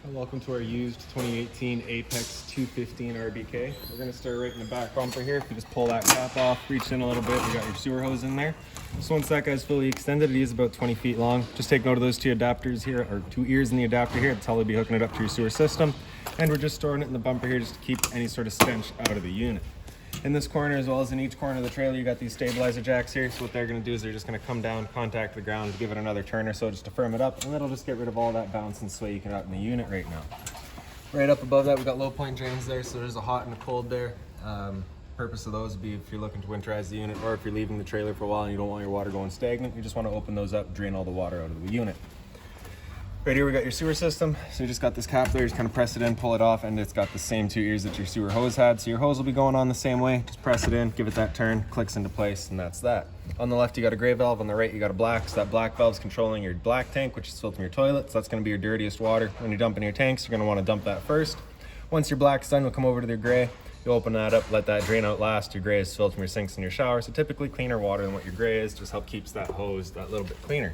Welcome to our used 2018 Apex 215 RBK. We're going to start right in the back bumper here. If you just pull that cap off, reach in a little bit, we got your sewer hose in there. So once that guy's fully extended, it is about 20 feet long. Just take note of those two adapters here, or two ears in the adapter here. That's how they'll be hooking it up to your sewer system. And we're just storing it in the bumper here just to keep any sort of stench out of the unit. In this corner, as well as in each corner of the trailer, you got these stabilizer jacks here. So what they're going to do is they're just going to come down, contact the ground, give it another turn or so just to firm it up, and that'll just get rid of all that bounce and sway you got in the unit right now. Right up above that, we've got low point drains there, so there's a hot and a cold there. Purpose of those would be if you're looking to winterize the unit, or if you're leaving the trailer for a while and you don't want your water going stagnant, you just want to open those up, drain all the water out of the unit. Right here we got your sewer system, so you just got this cap there, you just kind of press it in, pull it off, and it's got the same two ears that your sewer hose had. So your hose will be going on the same way, just press it in, give it that turn, clicks into place, and that's that. On the left you got a gray valve, on the right you got a black, so that black valve is controlling your black tank, which is filtering your toilet, so that's going to be your dirtiest water. When you're dumping your tanks, you're going to want to dump that first. Once your black's done, we'll come over to the gray, you'll open that up, let that drain out last. Your gray is filled from your sinks and your shower, so typically cleaner water than what your gray is, just help keeps that hose that little bit cleaner.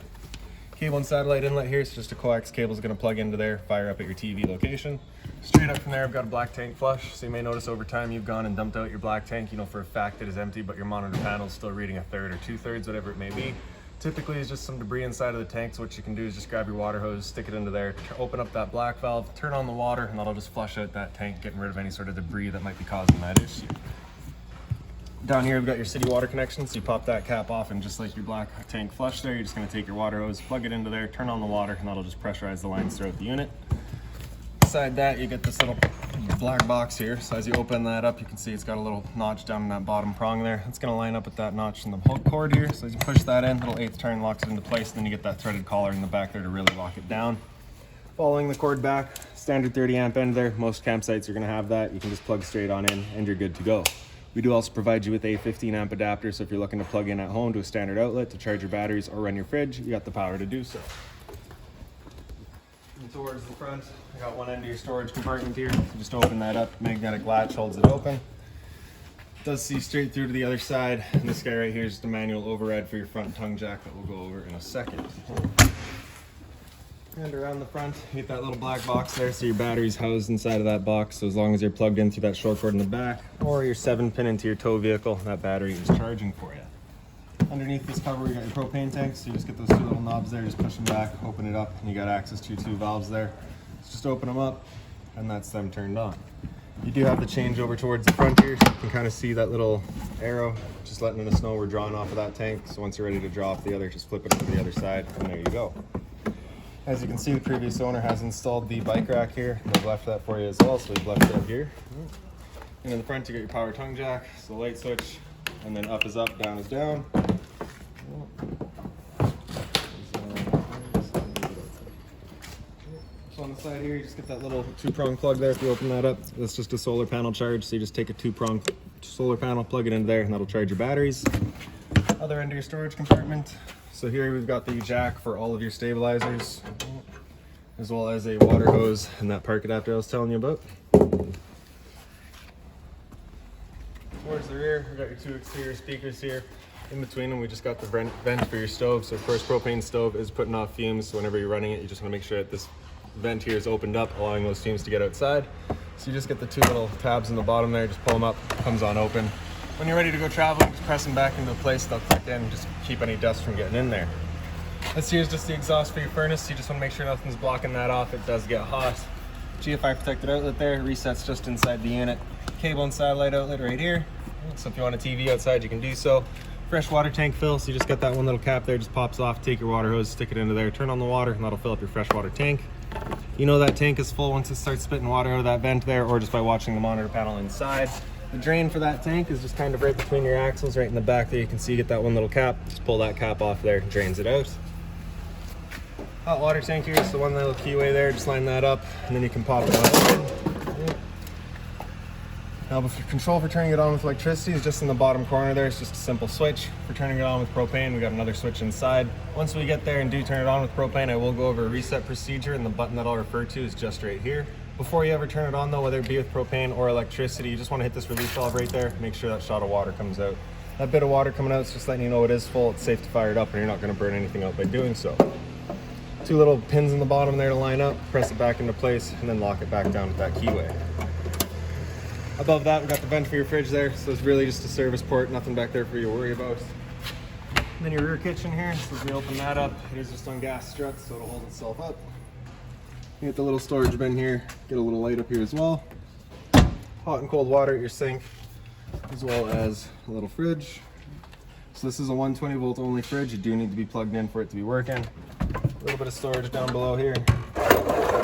Cable and satellite inlet here, so just a coax cable is going to plug into there, fire up at your TV location. Straight up from there, I've got a black tank flush, so you may notice over time you've gone and dumped out your black tank. You know for a fact it is empty, but your monitor panel is still reading a third or 2/3, whatever it may be. Typically it's just some debris inside of the tank, so what you can do is just grab your water hose, stick it into there, open up that black valve, turn on the water, and that'll just flush out that tank, getting rid of any sort of debris that might be causing that issue. Down here we've got your city water connection, so you pop that cap off, and just like your black tank flush there, you're just going to take your water hose, plug it into there, turn on the water, and that'll just pressurize the lines throughout the unit. Beside that you get this little black box here, so as you open that up you can see it's got a little notch down in that bottom prong there. It's going to line up with that notch in the hook cord here, so as you push that in, little 1/8 turn locks it into place, and then you get that threaded collar in the back there to really lock it down. Following the cord back, standard 30 amp end there, most campsites are going to have that. You can just plug straight on in and you're good to go. We do also provide you with a 15 amp adapter, so if you're looking to plug in at home to a standard outlet to charge your batteries or run your fridge, you got the power to do so. And towards the front, I got one end of your storage compartment here. So just open that up, magnetic latch holds it open. It does see straight through to the other side, and this guy right here is just a manual override for your front tongue jack that we'll go over in a second. And around the front, you get that little black box there, so your battery's housed inside of that box, so as long as you're plugged in through that short cord in the back, or your 7-pin into your tow vehicle, that battery is charging for you. Underneath this cover, you got your propane tank, so you just get those two little knobs there, just push them back, open it up, and you got access to your two valves there. So just open them up, and that's them turned on. You do have the change over towards the front here, so you can kind of see that little arrow, just letting us know we're drawing off of that tank, so once you're ready to draw off the other, just flip it to the other side, and there you go. As you can see, the previous owner has installed the bike rack here, and they've left that for you as well, so we've left it up here. And in the front, you got your power tongue jack, so the light switch, and then up is up, down is down. So on the side here, you just get that little 2-prong plug there. If you open that up, that's just a solar panel charge, so you just take a 2-prong solar panel, plug it in there, and that'll charge your batteries. Other end of your storage compartment. So here we've got the jack for all of your stabilizers, as well as a water hose and that park adapter I was telling you about. Towards the rear, we've got your 2 exterior speakers here. In between them, we just got the vent for your stove. So of course, propane stove is putting off fumes, so whenever you're running it, you just want to make sure that this vent here is opened up, allowing those fumes to get outside. So you just get the 2 little tabs in the bottom there, just pull them up, comes on open. When you're ready to go traveling, just press them back into place, they'll click in and just keep any dust from getting in there. This here is just the exhaust for your furnace, so you just want to make sure nothing's blocking that off. It does get hot. GFI protected outlet there, resets just inside the unit. Cable and satellite outlet right here. So if you want a TV outside, you can do so. Fresh water tank fill, so you just got that one little cap there, just pops off, take your water hose, stick it into there, turn on the water, and that'll fill up your fresh water tank. You know that tank is full once it starts spitting water out of that vent there, or just by watching the monitor panel inside. The drain for that tank is just kind of right between your axles, right in the back there. You can see you get that one little cap. Just pull that cap off there, drains it out. Hot water tank here, so one little keyway there, just line that up, and then you can pop it on open. Now the control for turning it on with electricity is just in the bottom corner there. It's just a simple switch. For turning it on with propane, we got another switch inside. Once we get there and do turn it on with propane, I will go over a reset procedure, and the button that I'll refer to is just right here. Before you ever turn it on though, whether it be with propane or electricity, you just want to hit this release valve right there, make sure that shot of water comes out. That bit of water coming out is just letting you know it is full, it's safe to fire it up, and you're not going to burn anything out by doing so. Two little pins in the bottom there to line up, press it back into place, and then lock it back down with that keyway. Above that, we got the vent for your fridge there, so it's really just a service port, nothing back there for you to worry about. And then your rear kitchen here, so as we open that up, it is just on gas struts, so it'll hold itself up. You get the little storage bin here, get a little light up here as well. Hot and cold water at your sink, as well as a little fridge. So this is a 120 volt only fridge. You do need to be plugged in for it to be working. A little bit of storage down below here,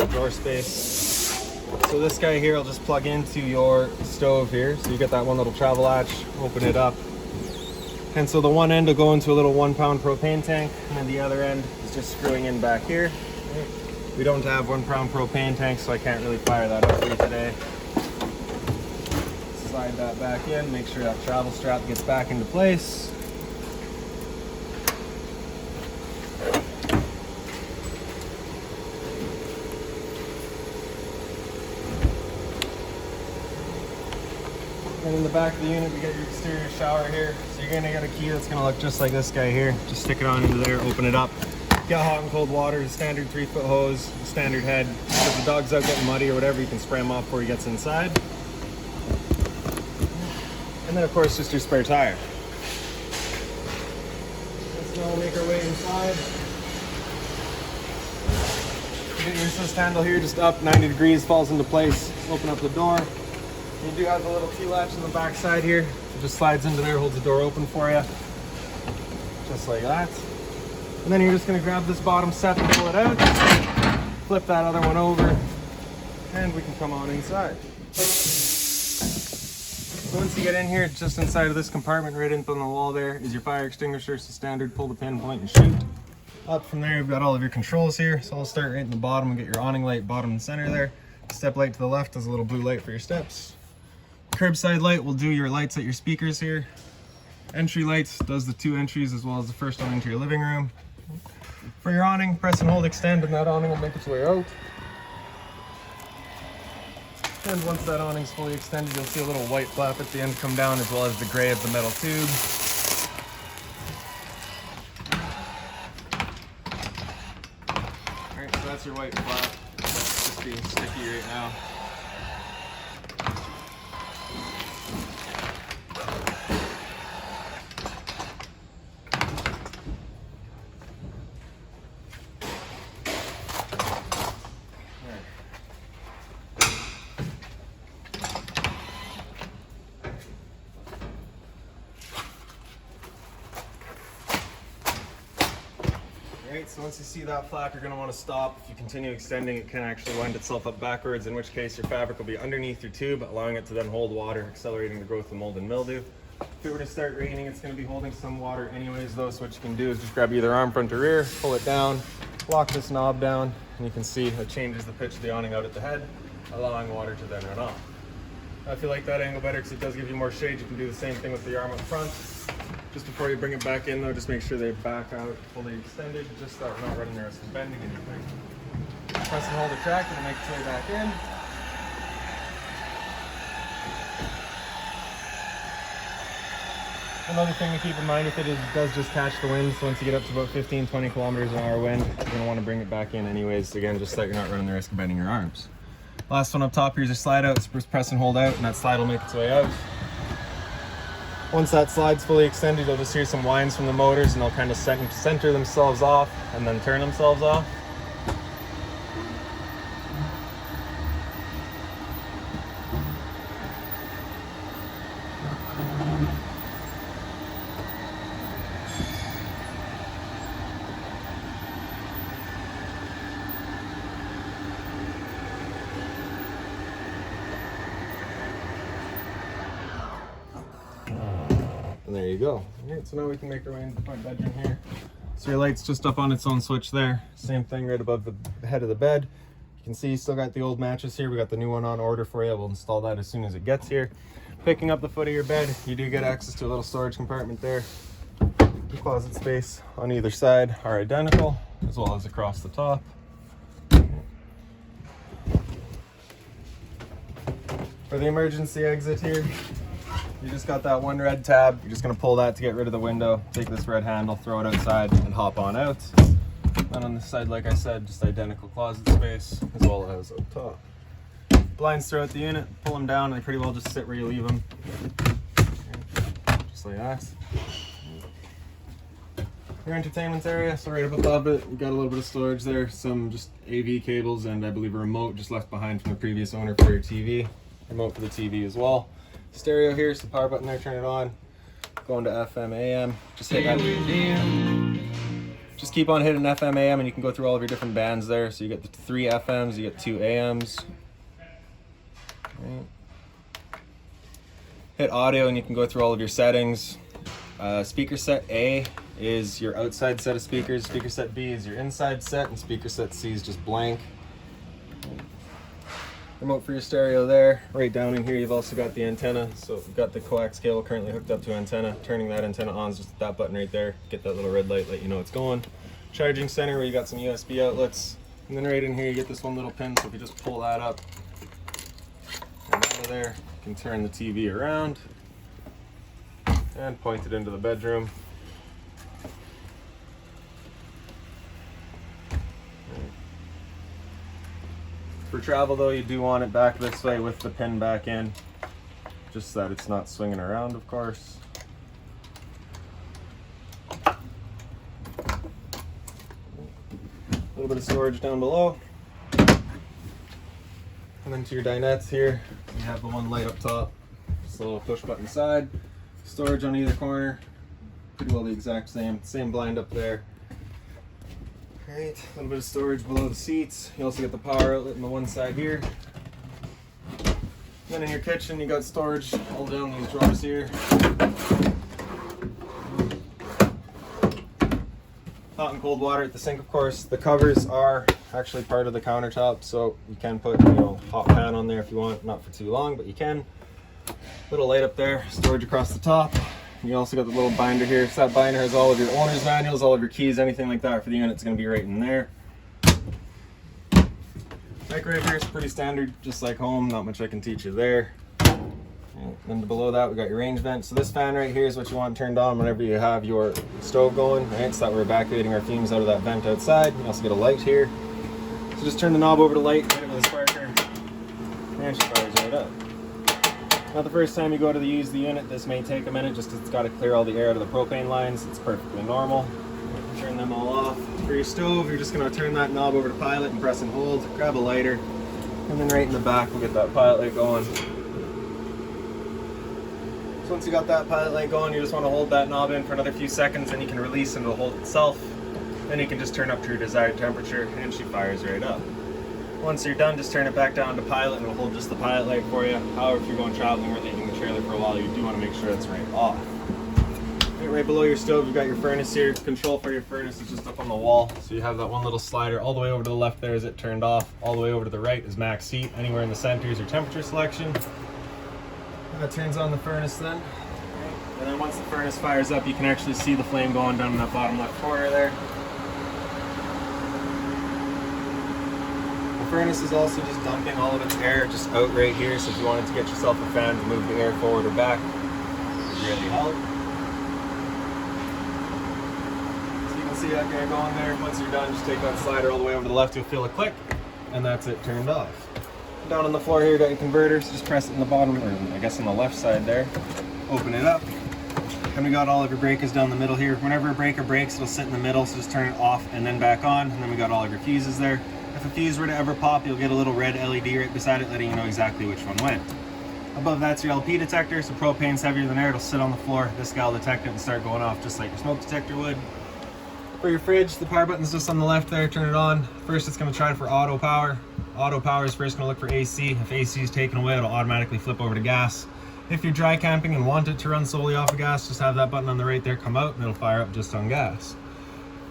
drawer space. So this guy here will just plug into your stove here. So you get that one little travel latch, open it up. And so the one end will go into a little 1 pound propane tank, and then the other end is just screwing in back here. We don't have 1 pound propane tank, so I can't really fire that up for you today. Slide that back in, make sure that travel strap gets back into place. And in the back of the unit, we get your exterior shower here. So you're gonna get a key that's gonna look just like this guy here. Just stick it on into there, open it up. Get hot and cold water, the standard 3-foot hose, the standard head. If the dog's out getting muddy or whatever, you can spray him off before he gets inside. And then of course, just your spare tire. Let's now make our way inside. Get your assist handle here, just up 90 degrees, falls into place. Open up the door. You do have the little T-latch on the back side here. It just slides into there, holds the door open for you. Just like that. And then you're just gonna grab this bottom set and pull it out. Flip that other one over, and we can come on inside. So once you get in here, just inside of this compartment, right in on the wall there, is your fire extinguisher. So standard, pull the pin, point, and shoot. Up from there, you've got all of your controls here. So I'll start right in the bottom and get your awning light bottom and center there. Step light to the left does a little blue light for your steps. Curbside light will do your lights at your speakers here. Entry lights does the 2 entries as well as the first one into your living room. For your awning, press and hold extend, and that awning will make its way out. And once that awning's fully extended, you'll see a little white flap at the end come down, as well as the gray of the metal tube. Alright, so that's your white flap. It's just being sticky right now. Alright, so once you see that flap, you're going to want to stop. If you continue extending, it can actually wind itself up backwards, in which case your fabric will be underneath your tube, allowing it to then hold water, accelerating the growth of mold and mildew. If it were to start raining, it's going to be holding some water anyways, though, so what you can do is just grab either arm, front, or rear, pull it down, lock this knob down, and you can see it changes the pitch of the awning out at the head, allowing water to then run off. Now, if you like that angle better because it does give you more shade, you can do the same thing with the arm up front. Just before you bring it back in though, just make sure they back out fully extended, just so we're not running the risk of bending anything. Press and hold the track and make its way back in. Another thing to keep in mind with it is it does just catch the wind, so once you get up to about 15-20 kilometers an hour wind, you're going to want to bring it back in anyways, again, just so that you're not running the risk of bending your arms. Last one up top here is a slide out, so just press and hold out, and that slide will make its way out. Once that slide's fully extended, you'll just hear some whines from the motors, and they'll kind of center themselves off and then turn themselves off. And there you go. Alright, so now we can make our way into the front bedroom here. So your light's just up on its own switch there. Same thing right above the head of the bed. You can see you still got the old mattress here. We got the new one on order for you. We'll install that as soon as it gets here. Picking up the foot of your bed, you do get access to a little storage compartment there. The closet space on either side are identical, as well as across the top. For the emergency exit here, you just got that one red tab. You're just gonna pull that to get rid of the window. Take this red handle, throw it outside, and hop on out. And on this side, like I said, just identical closet space as well as up top. Blinds throughout the unit, pull them down, and they pretty well just sit where you leave them. Just like that. Your entertainment area, so right up above it, we've got a little bit of storage there, some just AV cables, and I believe a remote just left behind from the previous owner for your TV. Remote for the TV as well. Stereo here, so power button there, turn it on. Going to FM, AM, just hit that. Just keep on hitting FM, AM, and you can go through all of your different bands there. So you get the 3 FMs, you get 2 AMs. Right. Hit audio, and you can go through all of your settings. Speaker set A is your outside set of speakers. Speaker set B is your inside set, and speaker set C is just blank. Remote for your stereo there. Right down in here, you've also got the antenna. So we've got the coax cable currently hooked up to antenna. Turning that antenna on is just that button right there. Get that little red light, let you know it's going. Charging center where you got some USB outlets. And then right in here, you get this one little pin. So if you just pull that up and out of there, you can turn the TV around and point it into the bedroom. For travel though, you do want it back this way with the pin back in, just so that it's not swinging around, of course. A little bit of storage down below. And then to your dinettes here, you have the one light up top, just a little push button side. Storage on either corner, pretty well the exact same blind up there. Right, a little bit of storage below the seats. You also get the power outlet on the one side here. Then in your kitchen, you got storage all down these drawers here. Hot and cold water at the sink, of course. The covers are actually part of the countertop, so you can put, hot pan on there if you want, not for too long, but you can. Little light up there, storage across the top. You also got the little binder here. So that binder has all of your owner's manuals, all of your keys, anything like that for the unit. It's going to be right in there. Microwave here is pretty standard, just like home. Not much I can teach you there. And then below that, we got your range vent. So this fan right here is what you want turned on whenever you have your stove going, right? So that we're evacuating our fumes out of that vent outside. You also get a light here. So just turn the knob over to light, hit it with a sparker, and she fires right up. Now the first time you go to use the unit, this may take a minute just because it's got to clear all the air out of the propane lines. It's perfectly normal. Turn them all off. For your stove, you're just going to turn that knob over to pilot and press and hold. Grab a lighter, and then right in the back we'll get that pilot light going. So once you got that pilot light going, you just want to hold that knob in for another few seconds, and you can release and it'll hold itself. Then you can just turn up to your desired temperature and she fires right up. Once you're done, just turn it back down to pilot and it'll hold just the pilot light for you. However, if you're going traveling or leaving the trailer for a while, you do want to make sure it's right off. Right below your stove, you've got your furnace here. Control for your furnace is just up on the wall. So you have that one little slider all the way over to the left there is it turned off. All the way over to the right is max heat. Anywhere in the center is your temperature selection. And that turns on the furnace then. And then once the furnace fires up, you can actually see the flame going down in that bottom left corner there. The furnace is also just dumping all of its air just out right here. So if you wanted to get yourself a fan to move the air forward or back, it would really help. See that air going there. Once you're done, just take that slider all the way over to the left, you'll feel a click, and that's it turned off. Down on the floor here, you got your converter, so just press it in the bottom, or I guess on the left side there. Open it up, and we got all of your breakers down the middle here. Whenever a breaker breaks, it'll sit in the middle, so just turn it off and then back on, and then we got all of your fuses there. If a fuse were to ever pop, you'll get a little red LED right beside it, letting you know exactly which one went. Above that's your LP detector, so propane's heavier than air, it'll sit on the floor. This guy will detect it and start going off just like your smoke detector would. For your fridge, the power button's just on the left there, turn it on. First it's going to try for auto power. Auto power is first going to look for AC. If AC is taken away, it'll automatically flip over to gas. If you're dry camping and want it to run solely off of gas, just have that button on the right there come out and it'll fire up just on gas.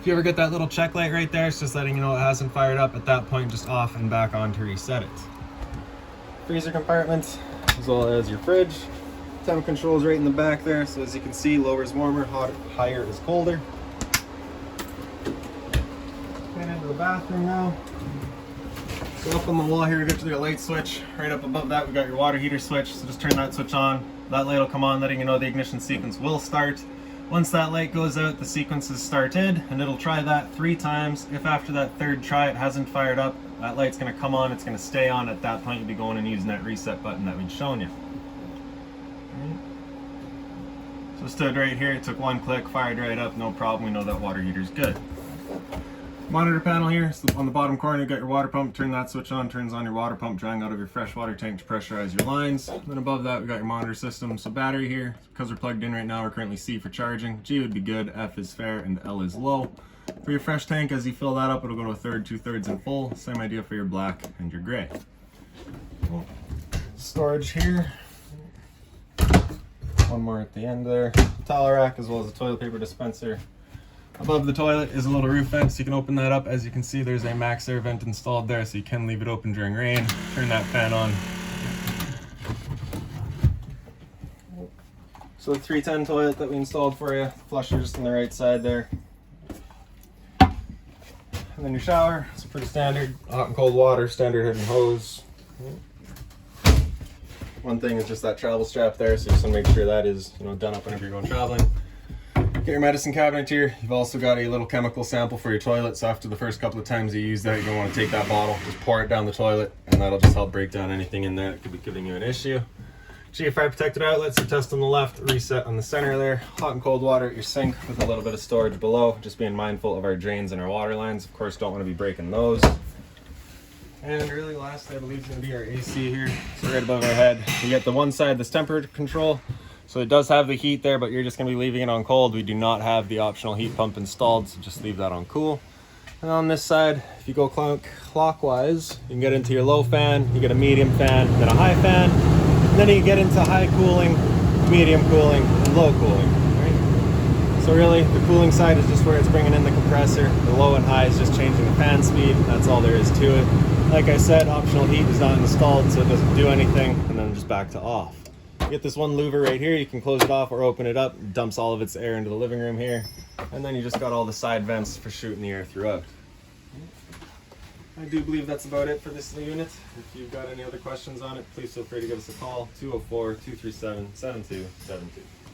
If you ever get that little check light right there, it's just letting you know it hasn't fired up. At that point, just off and back on to reset it. Freezer compartment, as well as your fridge. Temp control is right in the back there, so as you can see, lower is warmer, higher is colder. Into the bathroom now. So up on the wall here, we got your light switch. Right up above that, we got your water heater switch. So just turn that switch on. That light will come on, letting you know the ignition sequence will start. Once that light goes out, the sequence is started, and it'll try that 3 times. If after that third try it hasn't fired up, that light's going to come on, it's going to stay on. At that point, you'll be going and using that reset button that we'd shown you. So stood right here, it took 1 click, fired right up, no problem. We know that water heater's good. Monitor panel here, so on the bottom corner you got your water pump. Turn that switch on, turns on your water pump, drawing out of your fresh water tank to pressurize your lines. Then above that we got your monitor system. So battery here, because we're plugged in right now, we're currently C for charging. G would be good, F is fair, and L is low. For your fresh tank, as you fill that up, it'll go to 1/3, 2/3 and full. Same idea for your black and your gray. Storage here. One more at the end there. Towel rack as well as a toilet paper dispenser. Above the toilet is a little roof vent, so you can open that up. As you can see, there's a max air vent installed there, so you can leave it open during rain. Turn that fan on. So the 310 toilet that we installed for you, flusher just on the right side there. And then your shower, it's pretty standard. Hot and cold water, standard head and hose. One thing is just that travel strap there, so you just want to make sure that is, done up whenever you're going traveling. Get your medicine cabinet here. You've also got a little chemical sample for your toilet, so after the first couple of times you use that, you're going to want to take that bottle, just pour it down the toilet, and that'll just help break down anything in there that could be giving you an issue. GFI protected outlets, so test on the left, reset on the center there. Hot and cold water at your sink with a little bit of storage below, just being mindful of our drains and our water lines. Of course, don't want to be breaking those. And really last, I believe, is going to be our AC here. So right above our head, you get the one side that's temperature control. So it does have the heat there, but you're just going to be leaving it on cold. We do not have the optional heat pump installed, so just leave that on cool. And on this side, if you go clockwise, you can get into your low fan, you get a medium fan, then a high fan, and then you can get into high cooling, medium cooling, and low cooling. Right? So really, the cooling side is just where it's bringing in the compressor. The low and high is just changing the fan speed. That's all there is to it. Like I said, optional heat is not installed, so it doesn't do anything, and then just back to off. Get this one louver right here, you can close it off or open it up. It dumps all of its air into the living room here, and then you just got all the side vents for shooting the air throughout. I do believe that's about it for this unit. If you've got any other questions on it, please feel free to give us a call, 204-237-7272.